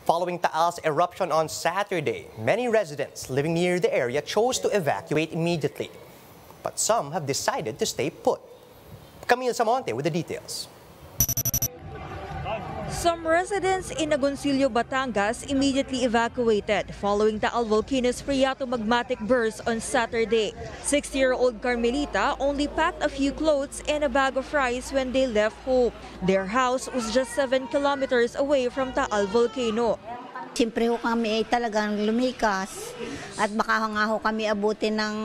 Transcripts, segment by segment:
Following Taal's eruption on Saturday, many residents living near the area chose to evacuate immediately. But some have decided to stay put. Camille Samonte with the details. Some residents in Agoncillo, Batangas immediately evacuated following Taal Volcano's phreatomagmatic burst on Saturday. 60-year-old Carmelita only packed a few clothes and a bag of rice when they left home. Their house was just 7 kilometers away from Taal Volcano. Siyempre ho kami ay talagang lumikas at baka nga ho kami abutin ng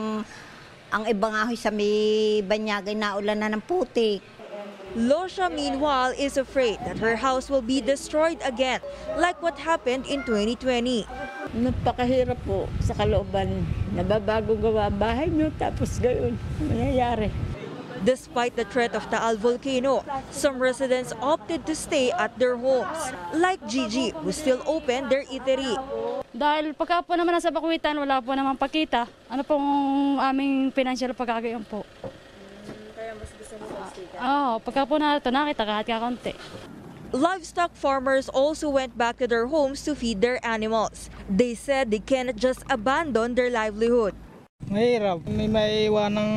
ang iba nga ho sa may banyagay na ulan na ng putik. Losha, meanwhile, is afraid that her house will be destroyed again, like what happened in 2020. Napakahirap po sa kalooban. Nababago gawa bahay nyo, tapos gayon mangyayari. Despite the threat of Taal Volcano, some residents opted to stay at their homes, like Gigi, who still opened their eatery. Dahil pagka po naman nasa bakuitan, wala po naman pakita. Ano pong aming financial pagkagayon po? Kaya mas gusto mo mag-stay ka? Oo, pagka po na ito, nakita kahit kakunti. Livestock farmers also went back to their homes to feed their animals. They said they cannot just abandon their livelihood. Mahirap, may maiwan ng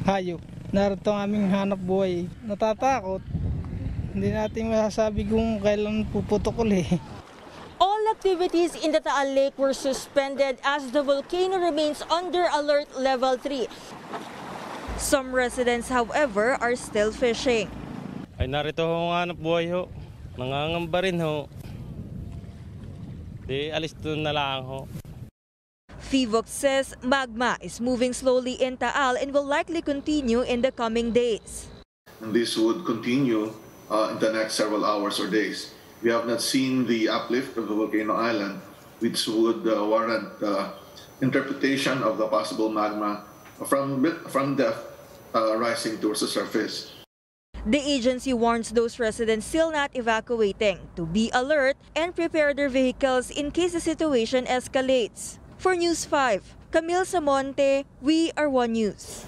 hayop. Narito ang aming hanap buhay. Natatakot. Hindi natin masasabi kung kailan puputok ulit. All activities in the Taal Lake were suspended as the volcano remains under alert level 3. Some residents, however, are still fishing. Ay narito ho ang hanap buhay ho. Nangangamba rin ho. Di alis doon na lang ho. PHIVOLCS says magma is moving slowly in Taal and will likely continue in the coming days. And this would continue in the next several hours or days. We have not seen the uplift of the volcano island, which would warrant interpretation of the possible magma from depth rising towards the surface. The agency warns those residents still not evacuating to be alert and prepare their vehicles in case the situation escalates. For News 5, Camille Samonte, We Are One News.